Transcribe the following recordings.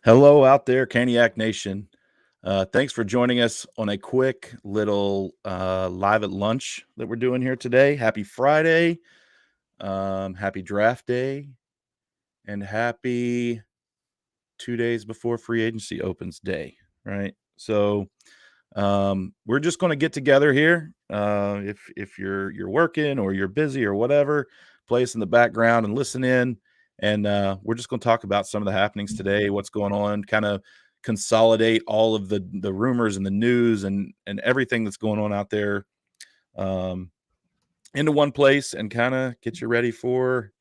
Hello out there, Caniac Nation. Thanks for joining us on a quick little live at lunch that we're doing here today. Happy Friday, happy draft day, and happy 2 days before free agency opens day, right? So we're just going to get together here. If you're working or you're busy or whatever, play us in the background and listen in. And we're just going to talk about some of the happenings today, what's going on, kind of consolidate all of the rumors and the news and everything that's going on out there um, into one place and kind of get you ready for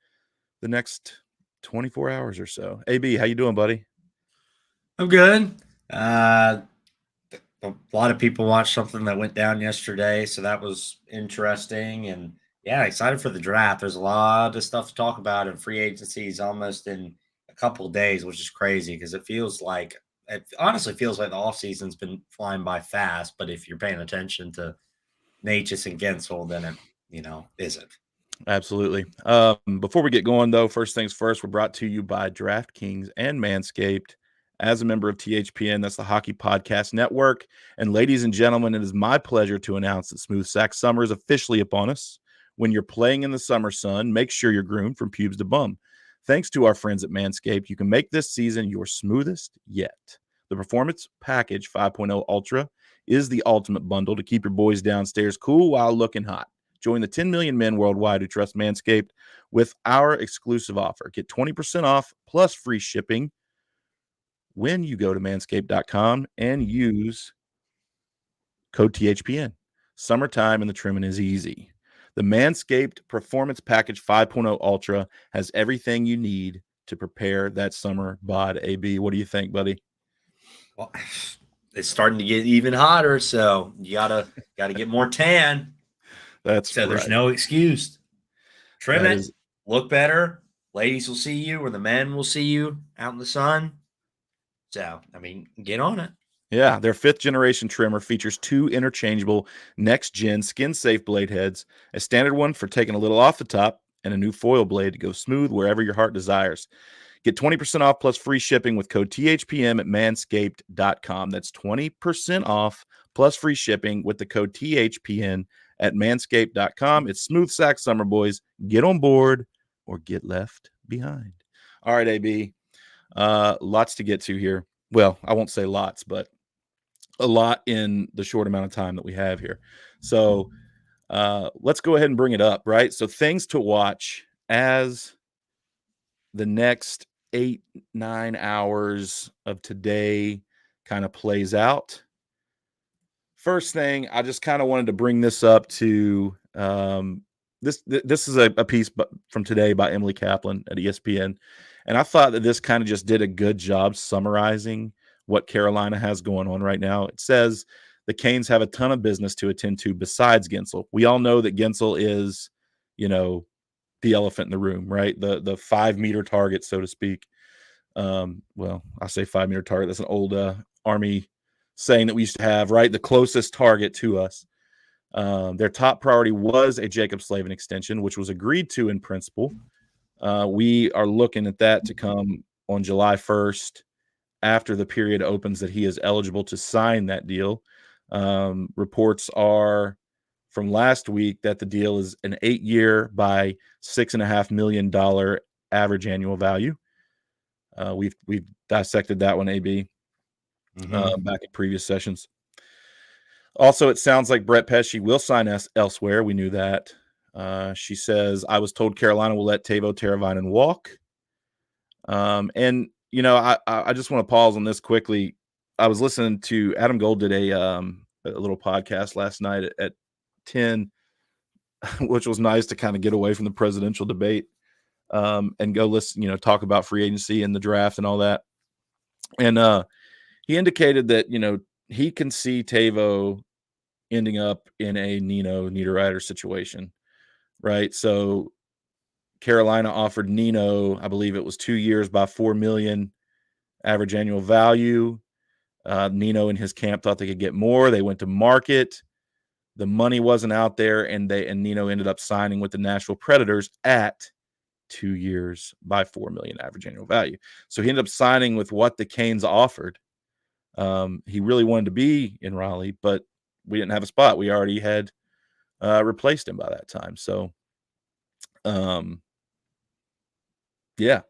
the next 24 hours or so. AB, how you doing, buddy? I'm good. A lot of people watched something that went down yesterday, so that was interesting. And yeah, excited for the draft. There's a lot of stuff to talk about, and free agency is almost in a couple of days, which is crazy because it honestly feels like the off season's been flying by fast. But if you're paying attention to Natchez and Gensel, then it isn't. Absolutely. Before we get going, though, first things first, we're brought to you by DraftKings and Manscaped. As a member of THPN, that's the Hockey Podcast Network. And ladies and gentlemen, it is my pleasure to announce that Smooth Sack Summer is officially upon us. When you're playing in the summer sun, make sure you're groomed from pubes to bum. Thanks to our friends at Manscaped, you can make this season your smoothest yet. The Performance Package 5.0 Ultra is the ultimate bundle to keep your boys downstairs cool while looking hot. Join the 10 million men worldwide who trust Manscaped with our exclusive offer. Get 20% off plus free shipping when you go to manscaped.com and use code THPN. Summertime and the trimming is easy. The Manscaped Performance Package 5.0 Ultra has everything you need to prepare that summer bod. AB, what do you think, buddy? Well, it's starting to get even hotter, so you gotta get more tan. That's So there's right. no excuse. Trim That it, is look better. Ladies will see you, or the men will see you out in the sun. So, get on it. Yeah, their fifth generation trimmer features two interchangeable next gen skin safe blade heads, a standard one for taking a little off the top, and a new foil blade to go smooth wherever your heart desires. Get 20% off plus free shipping with code THPM at manscaped.com. That's 20% off plus free shipping with the code THPN at manscaped.com. It's Smooth Sack Summer, boys. Get on board or get left behind. All right, AB. Lots to get to here. Well, I won't say lots, but a lot in the short amount of time that we have here. So let's go ahead and bring it up, right? So things to watch as the next 8-9 hours of today kind of plays out. First thing, I just kind of wanted to bring this up to this is a piece from today by Emily Kaplan at ESPN, and I thought that this kind of just did a good job summarizing what Carolina has going on right now. It says the Canes have a ton of business to attend to besides Gensel. We all know that Gensel is, the elephant in the room, right? The 5-meter target, so to speak. Well, I say 5-meter target. That's an old Army saying that we used to have, right? The closest target to us. Their top priority was a Jacob Slavin extension, which was agreed to in principle. We are looking at that to come on July 1st after the period opens that he is eligible to sign that deal. Reports are from last week that the deal is an 8-year by $6.5 million average annual value. We've dissected that one, AB, back in previous sessions. Also, it sounds like Brett Pesce will sign us elsewhere. We knew that. She says, I was told Carolina will let Teuvo Teravainen walk. And, I just want to pause on this quickly. I was listening to Adam Gold did a little podcast last night at 10, which was nice to kind of get away from the presidential debate and go listen, talk about free agency and the draft and all that. And he indicated that, he can see Teuvo ending up in a Nino Niederreiter situation, right? So Carolina offered Nino, I believe it was 2 years by $4 million average annual value. Nino and his camp thought they could get more. They went to market. The money wasn't out there, and Nino ended up signing with the Nashville Predators at 2 years by $4 million average annual value. So he ended up signing with what the Canes offered. He really wanted to be in Raleigh, but we didn't have a spot. We already had replaced him by that time. So, yeah,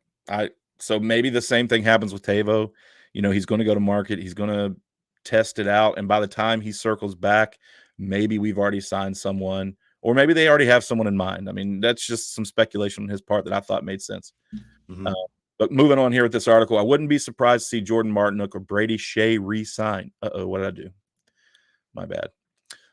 so maybe the same thing happens with Tavo. He's going to go to market. He's going to test it out, and by the time he circles back, maybe we've already signed someone, or maybe they already have someone in mind. I mean, that's just some speculation on his part that I thought made sense. Mhm. But moving on here with this article, I wouldn't be surprised to see Jordan Martinook or Brady Shea re-sign. What did I do? My bad.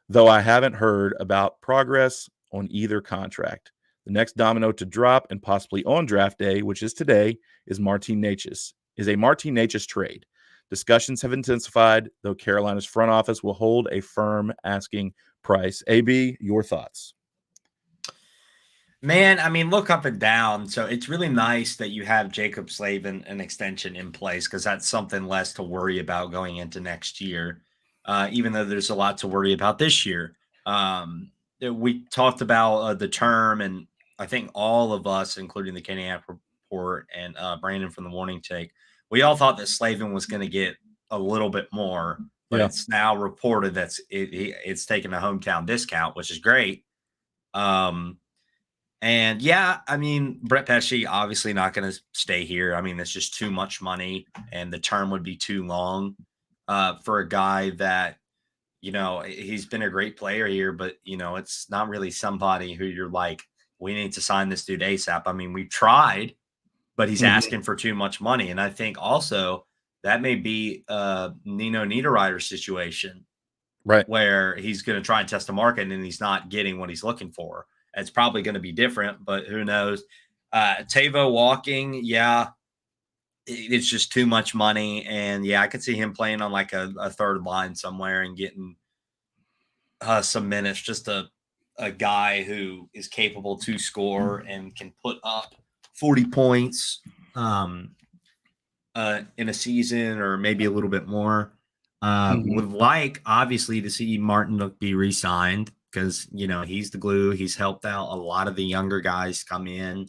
Though I haven't heard about progress on either contract. The next domino to drop and possibly on draft day, which is today, is a Martin Necas trade. Discussions have intensified, though Carolina's front office will hold a firm asking price. AB, your thoughts? Man, I mean, look up and down. So it's really nice that you have Jacob Slavin an extension in place because that's something less to worry about going into next year, even though there's a lot to worry about this year. We talked about the term, and I think all of us, including the Caniac report and Brandon from the Morning Take, we all thought that Slavin was going to get a little bit more, but Yeah. it's now reported that it's taken a hometown discount, which is great. And yeah, I mean, Brett Pesci obviously not going to stay here. I mean, it's just too much money, and the term would be too long for a guy that, he's been a great player here, but, it's not really somebody who you're like, we need to sign this dude ASAP. I mean, we tried, but he's Mm-hmm. asking for too much money. And I think also that may be a Nino Niederreiter situation Right. where he's going to try and test the market and he's not getting what he's looking for. It's probably going to be different, but who knows? Tavo walking, yeah, it's just too much money. And yeah, I could see him playing on like a third line somewhere and getting some minutes. Just a guy who is capable to score and can put up 40 points in a season or maybe a little bit more. Mm-hmm. Would like obviously to see Martin be re-signed because he's the glue. He's helped out a lot of the younger guys come in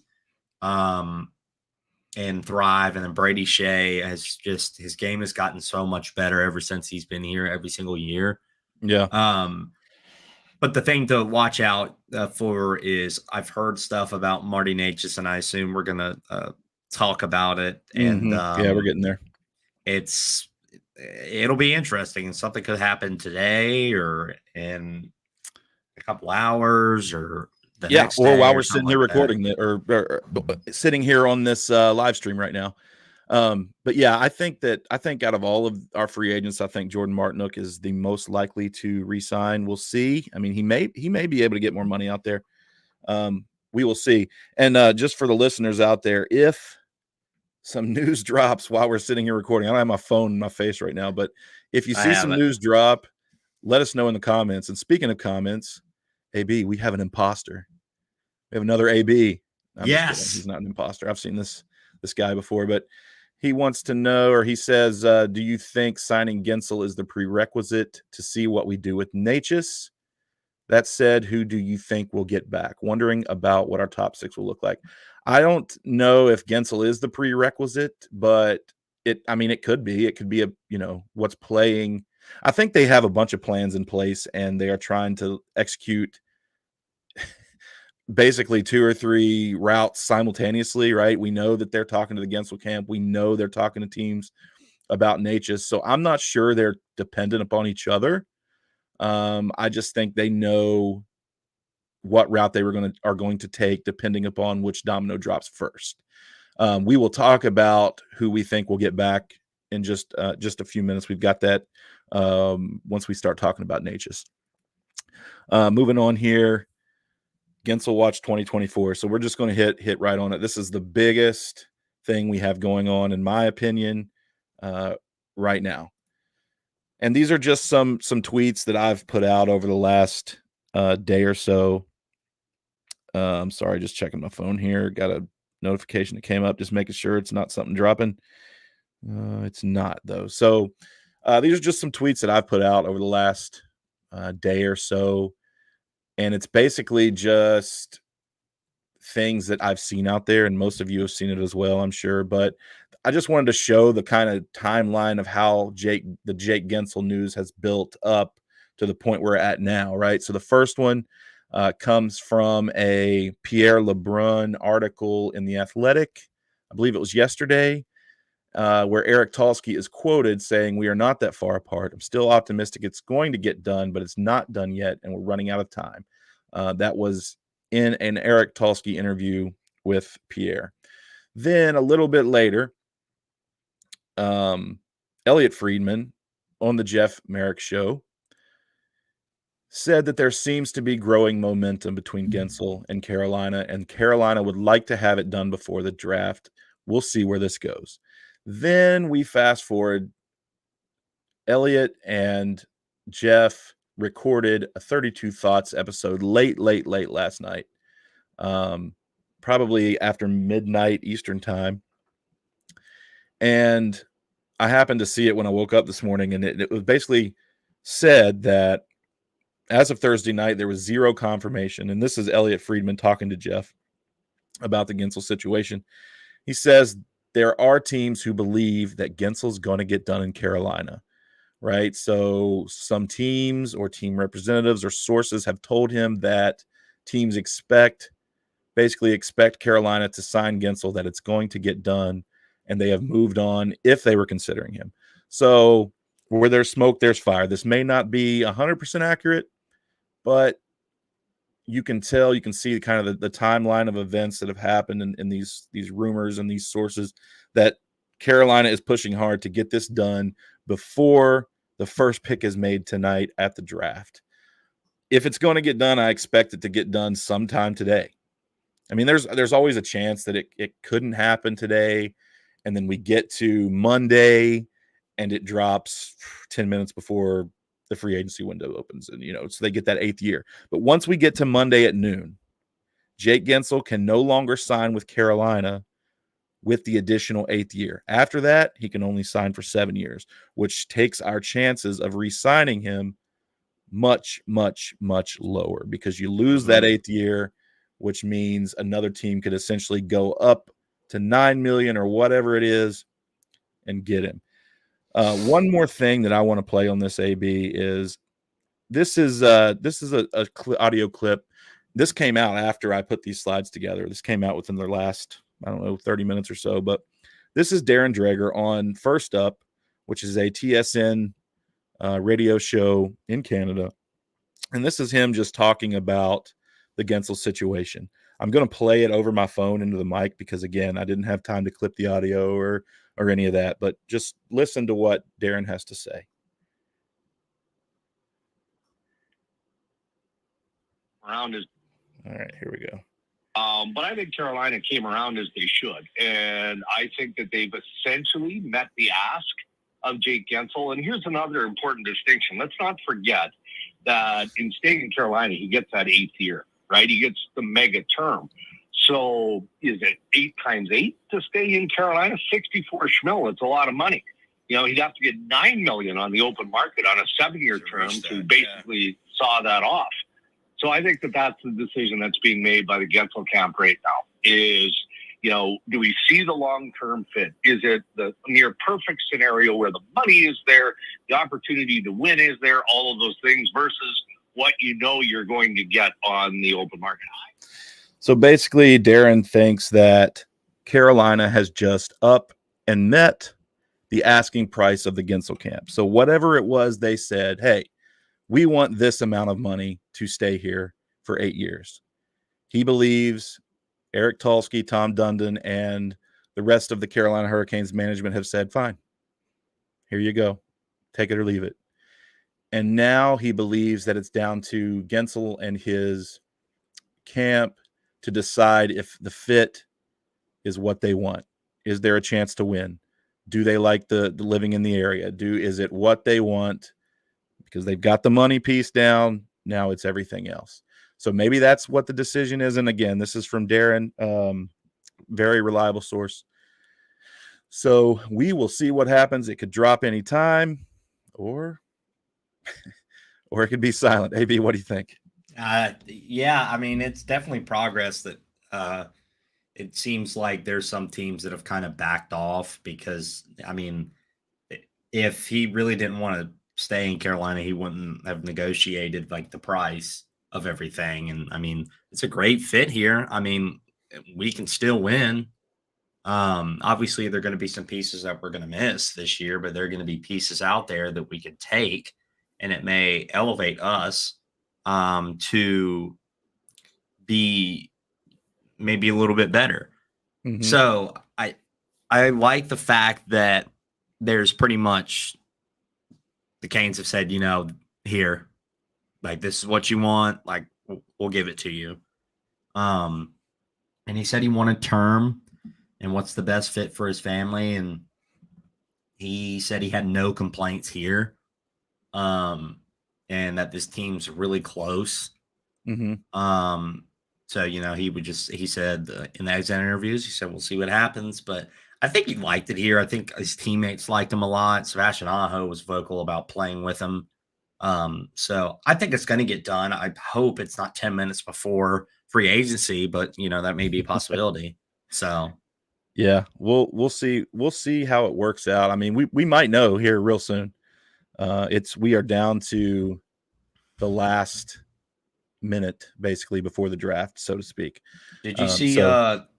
and thrive. And then Brady Shea his game has gotten so much better ever since he's been here every single year. Yeah. But the thing to watch out for is I've heard stuff about Marty Necas, and I assume we're gonna talk about it. And Yeah, we're getting there. it'll be interesting, and something could happen today or in a couple hours or the next or day while or we're something sitting here like that. recording or sitting here on this live stream right now. But yeah, I think out of all of our free agents, I think Jordan Martinook is the most likely to re-sign. We'll see. I mean, he may be able to get more money out there. We will see. And just for the listeners out there, if some news drops while we're sitting here recording, I don't have my phone in my face right now, but if you I see have some it. news drop, let us know in the comments. And speaking of comments, AB, we have an imposter. We have another AB. I'm just kidding. Yes. He's not an imposter. I've seen this guy before, but he wants to know, or he says, do you think signing Gensel is the prerequisite to see what we do with Necas? That said, who do you think will get back? Wondering about what our top six will look like. I don't know if Gensel is the prerequisite, but it could be. It could be what's playing. I think they have a bunch of plans in place and they are trying to execute basically 2 or 3 routes simultaneously, right? We know that they're talking to the Gensel camp. We know they're talking to teams about Necas. So I'm not sure they're dependent upon each other. I just think they know what route they are going to take depending upon which domino drops first. We will talk about who we think will get back in just a few minutes. We've got that once we start talking about Necas. Moving on here, Gensel Watch 2024. So we're just going to hit right on it. This is the biggest thing we have going on, in my opinion, right now. And these are just some tweets that I've put out over the last day or so. I'm sorry, just checking my phone here. Got a notification that came up, just making sure it's not something dropping. It's not, though. So these are just some tweets that I've put out over the last day or so. And it's basically just things that I've seen out there, and most of you have seen it as well, I'm sure. But I just wanted to show the kind of timeline of how the Jake Gensel news has built up to the point we're at now, right? So the first one comes from a Pierre Lebrun article in The Athletic. I believe it was yesterday, where Eric Talsky is quoted saying, "We are not that far apart. I'm still optimistic it's going to get done, but it's not done yet, and we're running out of time." That was in an Eric Talsky interview with Pierre. Then a little bit later, Elliot Friedman on the Jeff Merrick show said that there seems to be growing momentum between Gensel and Carolina would like to have it done before the draft. We'll see where this goes. Then we fast forward. Elliot and Jeff recorded a 32 Thoughts episode late last night, probably after midnight Eastern time. And I happened to see it when I woke up this morning, and it was basically said that as of Thursday night, there was zero confirmation. And this is Elliot Friedman talking to Jeff about the Gensel situation. He says there are teams who believe that Gensel's going to get done in Carolina, right? So some teams or team representatives or sources have told him that teams basically expect Carolina to sign Gensel, that it's going to get done, and they have moved on if they were considering him. So where there's smoke, there's fire. This may not be 100% accurate, but you can see kind of the timeline of events that have happened in these rumors and these sources that Carolina is pushing hard to get this done before the first pick is made tonight at the draft. If it's going to get done, I expect it to get done sometime today. I mean, there's always a chance that it couldn't happen today, and then we get to Monday and it drops 10 minutes before the free agency window opens, and so they get that 8th year. But once we get to Monday at noon, Jake Gensel can no longer sign with Carolina with the additional 8th year. After that, he can only sign for 7 years, which takes our chances of re-signing him much, much, much lower, because you lose that 8th year, which means another team could essentially go up to $9 million or whatever it is and get him. One more thing that I want to play on this, AB, is this is a audio clip. This came out after I put these slides together. This came out within the last, 30 minutes or so. But this is Darren Dreger on First Up, which is a TSN radio show in Canada. And this is him just talking about the Gensel situation. I'm going to play it over my phone into the mic because, again, I didn't have time to clip the audio or any of that. But just listen to what Darren has to say. Around as all right, here we go. But I think Carolina came around as they should. And I think that they've essentially met the ask of Jake Gensel. And here's another important distinction. Let's not forget that in staying in Carolina, he gets that 8th year, right? He gets the mega term. So is it 8 times 8 to stay in Carolina? 64 schmil. It's a lot of money. He'd have to get $9 million on the open market on a 7-year term to basically saw that off. So I think that that's the decision that's being made by the Gensel camp right now is, do we see the long-term fit? Is it the near perfect scenario where the money is there, the opportunity to win is there, all of those things versus what you're going to get on the open market? So basically, Darren thinks that Carolina has just up and met the asking price of the Gensel camp. So whatever it was, they said, hey, we want this amount of money to stay here for 8 years. He believes Eric Talsky, Tom Dundon, and the rest of the Carolina Hurricanes management have said, fine, here you go. Take it or leave it. And now he believes that it's down to Gensel and his camp to decide if the fit is what they want. Is there a chance to win? Do they like the living in the area? Is it what they want? Because they've got the money piece down. Now it's everything else. So maybe that's what the decision is. And again, this is from Darren, very reliable source. So we will see what happens. It could drop any time, or it could be silent. AB, what do you think? Yeah, I mean, it's definitely progress that It seems like there's some teams that have kind of backed off because, I mean, if he really didn't want to stay in Carolina, he wouldn't have negotiated like the price of everything. And I mean, it's a great fit here. I mean, we can still win. Obviously, there are going to be some pieces that we're going to miss this year, but there are going to be pieces out there that we could take, and it may elevate us to be maybe a little bit better. Mhm. So I like the fact that there's pretty much the Canes have said, here, like this is what you want, like we'll give it to you. And he said he wanted term and what's the best fit for his family, and he said he had no complaints here. And that this team's really close. So, he said in the exit interviews, he said, we'll see what happens. But I think he liked it here. I think his teammates liked him a lot. Sebastian Aho was vocal about playing with him. So I think it's going to get done. I hope it's not 10 minutes before free agency, but, that may be a possibility. So. Yeah, we'll see. We'll see how it works out. I mean, we might know here real soon. We are down to the last minute basically before the draft, so to speak. Did you see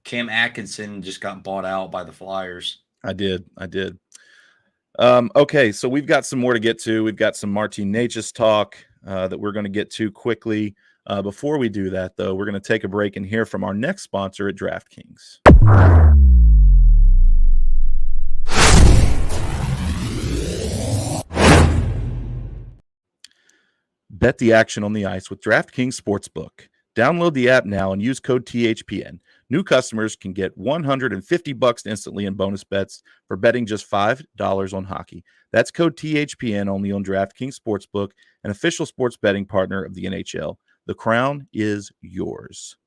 Cam Atkinson just got bought out by the Flyers? I did. Okay, so we've got some more to get to. We've got some Martin Necas talk that we're going to get to quickly. Before we do that, though, we're going to take a break and hear from our next sponsor at DraftKings. Bet the action on the ice with DraftKings Sportsbook. Download the app now and use code THPN. New customers can get $150 instantly in bonus bets for betting just $5 on hockey. That's code THPN only on DraftKings Sportsbook, an official sports betting partner of the NHL. The crown is yours.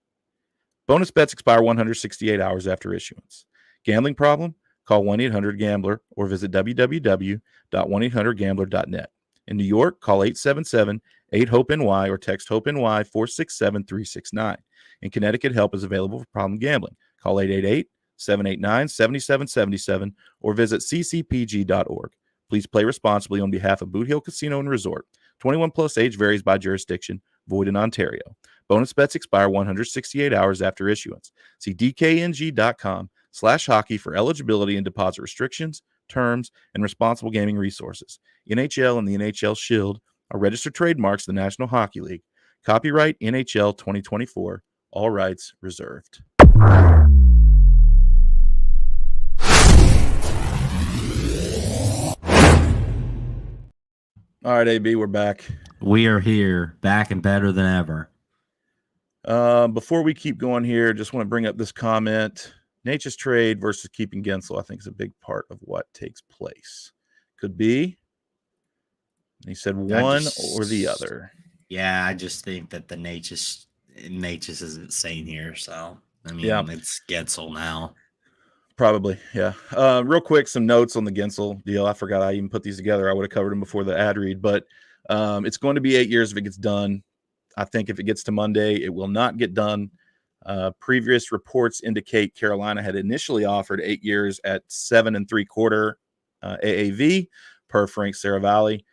Bonus bets expire 168 hours after issuance. Gambling problem? Call 1-800-GAMBLER or visit www.1800gambler.net. In New York, call 877-8-HOPE-NY or text HOPE-NY 467-369. In Connecticut, help is available for problem gambling. Call 888-789-7777 or visit ccpg.org. Please play responsibly on behalf of Boot Hill Casino and Resort. 21 plus age varies by jurisdiction. Void in Ontario. Bonus bets expire 168 hours after issuance. See dkng.com/hockey for eligibility and deposit restrictions, terms, and responsible gaming resources. NHL and the NHL Shield are registered trademarks of the National Hockey League. Copyright NHL 2024. All rights reserved. All right, AB, we're back. We are here, back and better than ever. Before we keep going here, just want to bring up this comment. Necas trade versus keeping Gensel, I think, is a big part of what takes place. Could be. He said one or the other. Yeah, I just think that the Necas is insane here. So, I mean, it's Gensel now. Probably, yeah. Real quick, some notes on the Gensel deal. I forgot I even put these together. I would have covered them before the ad read, but it's going to be 8 years if it gets done. I think if it gets to Monday, it will not get done. Previous reports indicate Carolina had initially offered 8 years at 7.75 AAV per Frank Saravalli.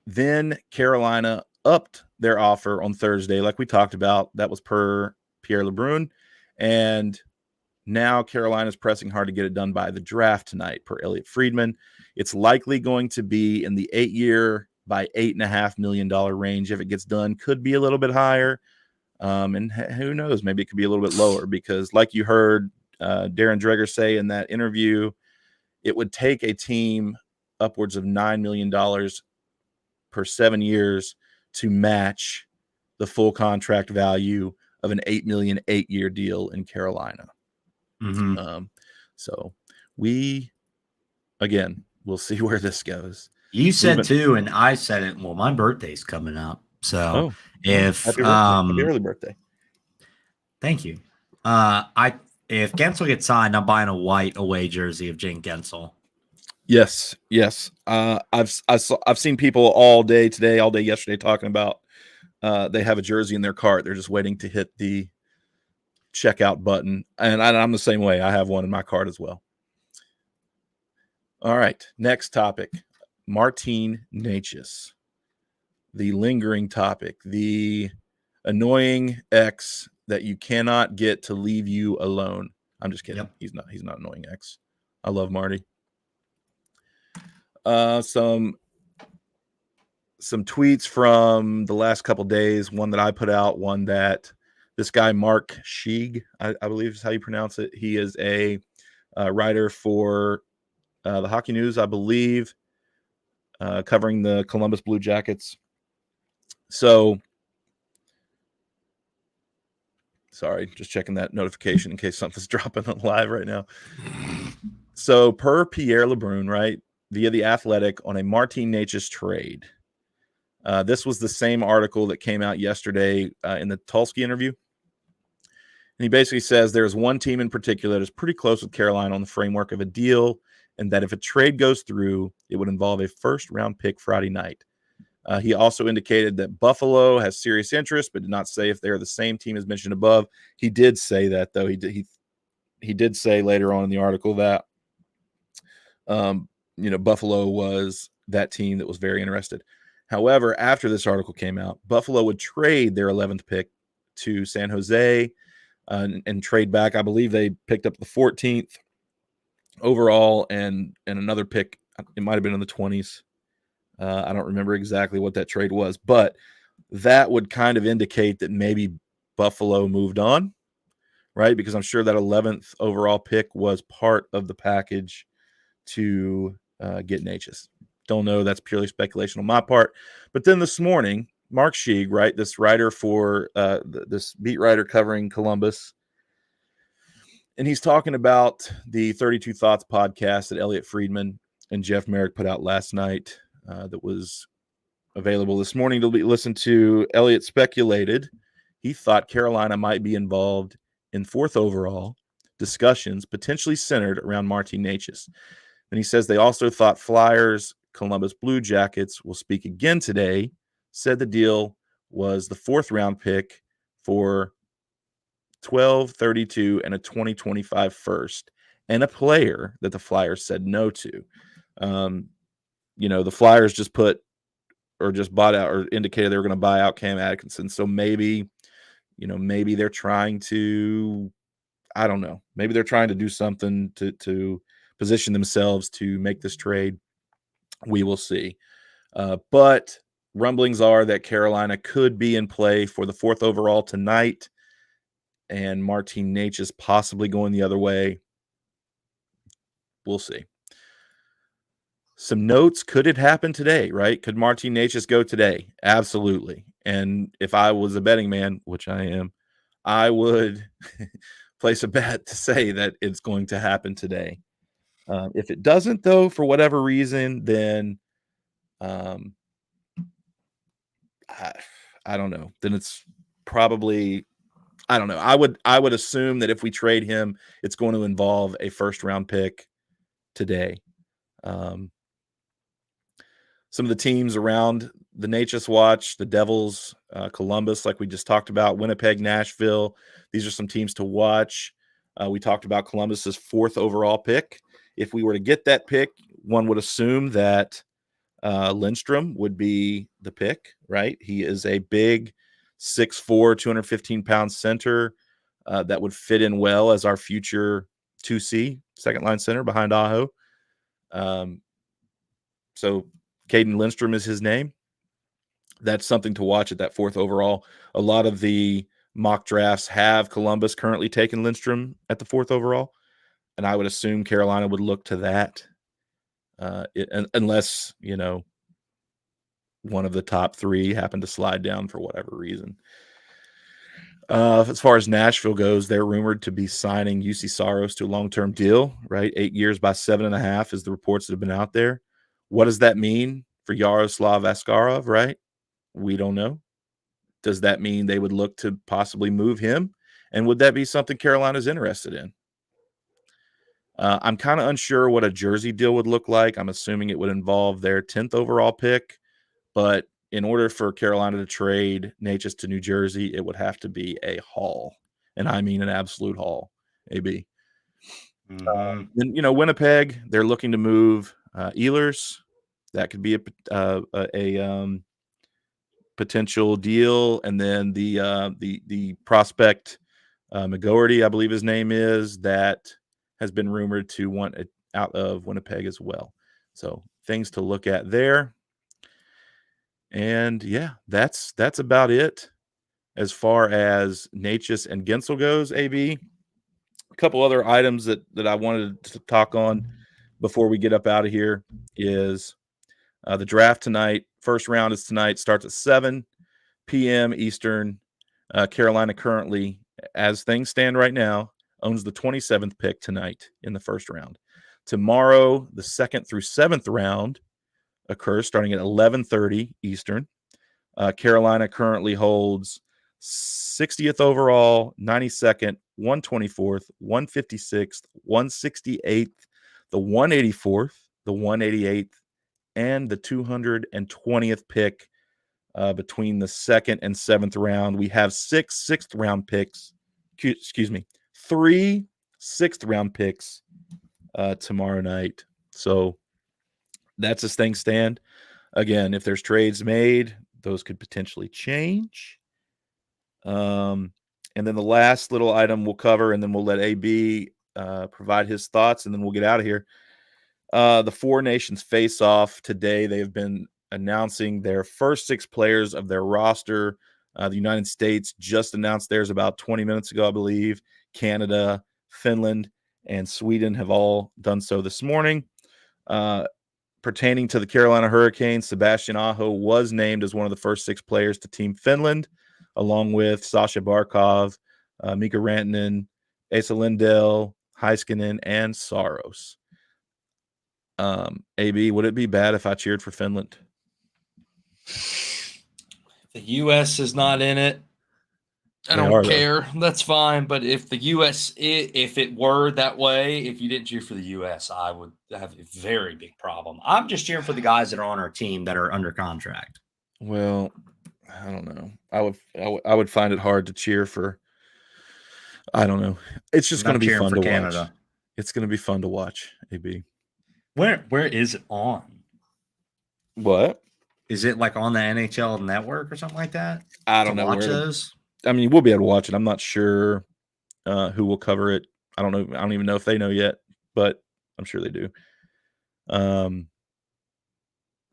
Then Carolina upped their offer on Thursday, like we talked about. That was per Pierre LeBrun. And now Carolina's pressing hard to get it done by the draft tonight, per Elliot Friedman. It's likely going to be in the 8-year by $8.5 million range. If it gets done, could be a little bit higher. And who knows, maybe it could be a little bit lower because like you heard Darren Dreger say in that interview, it would take a team upwards of $9 million per 7 years to match the full contract value of an $8 million 8-year deal in Carolina. So we'll see where this goes. You said too, and I said it. Well, my birthday's coming up, so happy early birthday. Thank you. If Gensel gets signed, I'm buying a white away jersey of Jane Gensel. Yes. I've seen people all day yesterday talking about they have a jersey in their cart. They're just waiting to hit the checkout button. And I'm the same way. I have one in my cart as well. All right. Next topic. Martin Necas. The lingering topic. The annoying ex that you cannot get to leave you alone. I'm just kidding. Yep. He's not annoying ex. I love Marty. Some tweets from the last couple days. One that I put out. One that this guy Mark Sheeg, I believe is how you pronounce it. He is a writer for the Hockey News, I believe, covering the Columbus Blue Jackets. So, sorry, just checking that notification in case something's dropping on live right now. So, per Pierre LeBrun, right, via The Athletic on a Martin Necas trade. This was the same article that came out yesterday in the Tulsky interview. And he basically says there's one team in particular that is pretty close with Carolina on the framework of a deal, and that if a trade goes through, it would involve a first-round pick Friday night. He also indicated that Buffalo has serious interest, but did not say if they're the same team as mentioned above. He did say that, though. He did say later on in the article that Buffalo was that team that was very interested. However, after this article came out, Buffalo would trade their 11th pick to San Jose and trade back. I believe they picked up the 14th overall and another pick. It might have been in the 20s. I don't remember exactly what that trade was, but that would kind of indicate that maybe Buffalo moved on, right? Because I'm sure that 11th overall pick was part of the package to get Necas. Don't know. That's purely speculation on my part. But then this morning, Mark Sheeg, right, this writer for this beat writer covering Columbus, and he's talking about the 32 Thoughts podcast that Elliot Friedman and Jeff Merrick put out last night that was available this morning to listen to. Elliot speculated he thought Carolina might be involved in 4th overall discussions, potentially centered around Martin Necas. And he says they also thought Flyers, Columbus Blue Jackets will speak again today, said the deal was the 4th round pick for 12, 32, and a 2025 first, and a player that the Flyers said no to. The Flyers just bought out or indicated they were going to buy out Cam Atkinson. So maybe they're trying to, I don't know, maybe they're trying to do something to position themselves to make this trade. We will see. But rumblings are that Carolina could be in play for the 4th overall tonight, and Martin Necas possibly going the other way. We'll see. Some notes. Could it happen today, right? Could Martin Necas go today? Absolutely. And if I was a betting man, which I am, I would place a bet to say that it's going to happen today. If it doesn't, though, for whatever reason, then I don't know. Then it's probably, I don't know. I would assume that if we trade him, it's going to involve a first-round pick today. Some of the teams around the Necas watch, the Devils, Columbus, like we just talked about, Winnipeg, Nashville. These are some teams to watch. We talked about Columbus's 4th overall pick. If we were to get that pick, one would assume that Lindstrom would be the pick, right? He is a big 6'4", 215-pound center that would fit in well as our future 2C, second-line center behind Aho. So Caden Lindstrom is his name. That's something to watch at that 4th overall. A lot of the mock drafts have Columbus currently taken Lindstrom at the 4th overall, and I would assume Carolina would look to that unless, one of the top 3 happened to slide down for whatever reason. As far as Nashville goes, they're rumored to be signing UC Saros to a long-term deal, right? 8 years by 7.5 is the reports that have been out there. What does that mean for Yaroslav Askarov, right? We don't know. Does that mean they would look to possibly move him? And would that be something Carolina's interested in? I'm kind of unsure what a jersey deal would look like. I'm assuming it would involve their 10th overall pick, but in order for Carolina to trade Natchez to New Jersey, it would have to be a haul, and I mean an absolute haul. AB. Mhm. Then Winnipeg, they're looking to move Ehlers. That could be a potential deal, and then the prospect McGoherty, I believe his name is, that has been rumored to want it out of Winnipeg as well. So things to look at there. And yeah, that's about it as far as Natchez and Gensel goes. AB, a couple other items that I wanted to talk on before we get up out of here is the draft tonight. First round is tonight, starts at 7 p.m. Eastern. Carolina currently, as things stand right now, owns the 27th pick tonight in the first round. Tomorrow, the 2nd through 7th round occurs starting at 11:30 Eastern. Carolina currently holds 60th overall, 92nd, 124th, 156th, 168th, the 184th, the 188th, and the 220th pick between the 2nd and 7th round. We have 6 sixth round picks. Excuse me, 3 sixth round picks tomorrow night. So that's as things stand. Again, if there's trades made, those could potentially change. And then the last little item we'll cover, and then we'll let AB provide his thoughts, and then we'll get out of here. The Four Nations face-off today. They have been announcing their first 6 players of their roster. The United States just announced theirs about 20 minutes ago, I believe. Canada, Finland, and Sweden have all done so this morning. Pertaining to the Carolina Hurricanes, Sebastian Aho was named as one of the first 6 players to Team Finland, along with Sasha Barkov, Mika Rantanen, Esa Lindell, Heiskanen, and Saros. AB, would it be bad if I cheered for Finland? The U.S. is not in it. I don't care. That's fine. But if the U.S., if it were that way, if you didn't cheer for the U.S., I would have a very big problem. I'm just cheering for the guys that are on our team that are under contract. Well, I don't know. I would find it hard to cheer for. I don't know. It's just going to be fun to watch. It's going to be fun to watch. AB. Where is it on? What? Is it like on the NHL network or something like that? I don't know. Watch those. I mean, we'll be able to watch it. I'm not sure who will cover it. I don't know. I don't even know if they know yet, but I'm sure they do. But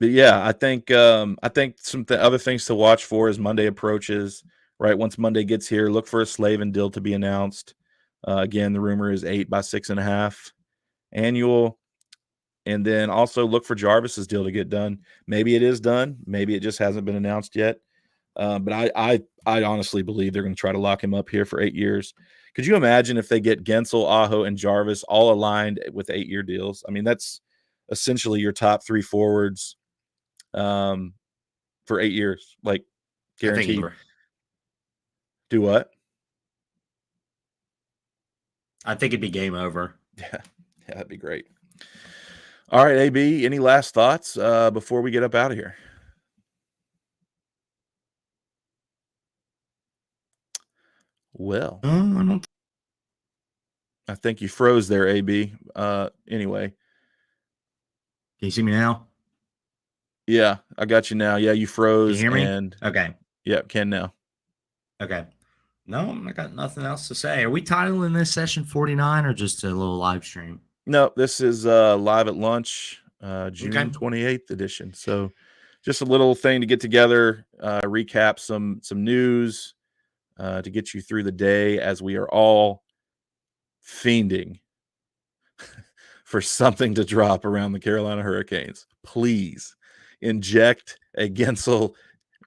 yeah, I think some other things to watch for as Monday approaches. Right, once Monday gets here, look for a Slavin deal to be announced. Again, the rumor is 8 by 6.5 annual, and then also look for Jarvis's deal to get done. Maybe it is done. Maybe it just hasn't been announced yet. But I honestly believe they're going to try to lock him up here for 8 years. Could you imagine if they get Gensel, Aho, and Jarvis all aligned with 8-year deals? I mean, that's essentially your top 3 forwards for 8 years, like guaranteed. Do what? I think it'd be game over. Yeah, that'd be great. All right, AB, any last thoughts before we get up out of here? Well, I think you froze there, AB. Anyway. Can you see me now? Yeah, I got you now. Yeah, you froze. Can you hear me? Okay. Yeah, can now. Okay. No, I got nothing else to say. Are we titling this session 49 or just a little live stream? No, this is live at lunch, June 28th edition. So just a little thing to get together, recap some news to get you through the day as we are all fiending for something to drop around the Carolina Hurricanes. Please inject a Gensel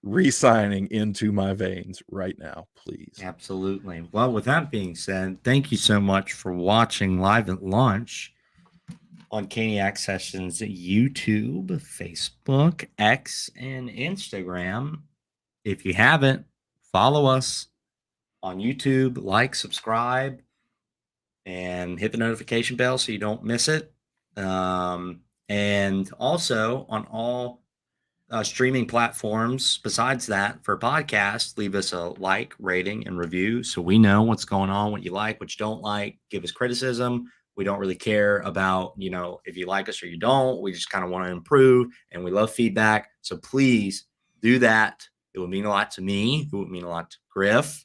re-signing into my veins right now, please. Absolutely. Well, with that being said, thank you so much for watching Live at Lunch on Caniac Sessions YouTube, Facebook, X, and Instagram. If you haven't, follow us on YouTube, like, subscribe, and hit the notification bell so you don't miss it. And also on all streaming platforms besides that for podcasts, leave us a like, rating, and review so we know what's going on, what you like, what you don't like. Give us criticism. We don't really care about, if you like us or you don't. We just kind of want to improve, and we love feedback. So please do that. It would mean a lot to me. It would mean a lot to Griff.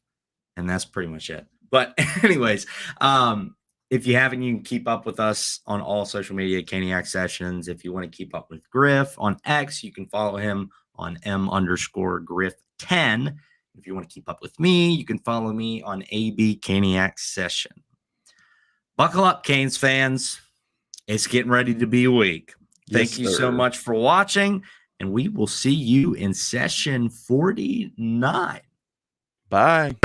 And that's pretty much it. But anyways, if you haven't, you can keep up with us on all social media, Caniac Sessions. If you want to keep up with Griff on X, you can follow him on M_Griff10. If you want to keep up with me, you can follow me on AB Caniac Session. Buckle up, Canes fans. It's getting ready to be a week. Thank you so much for watching, and we will see you in session 49. Bye.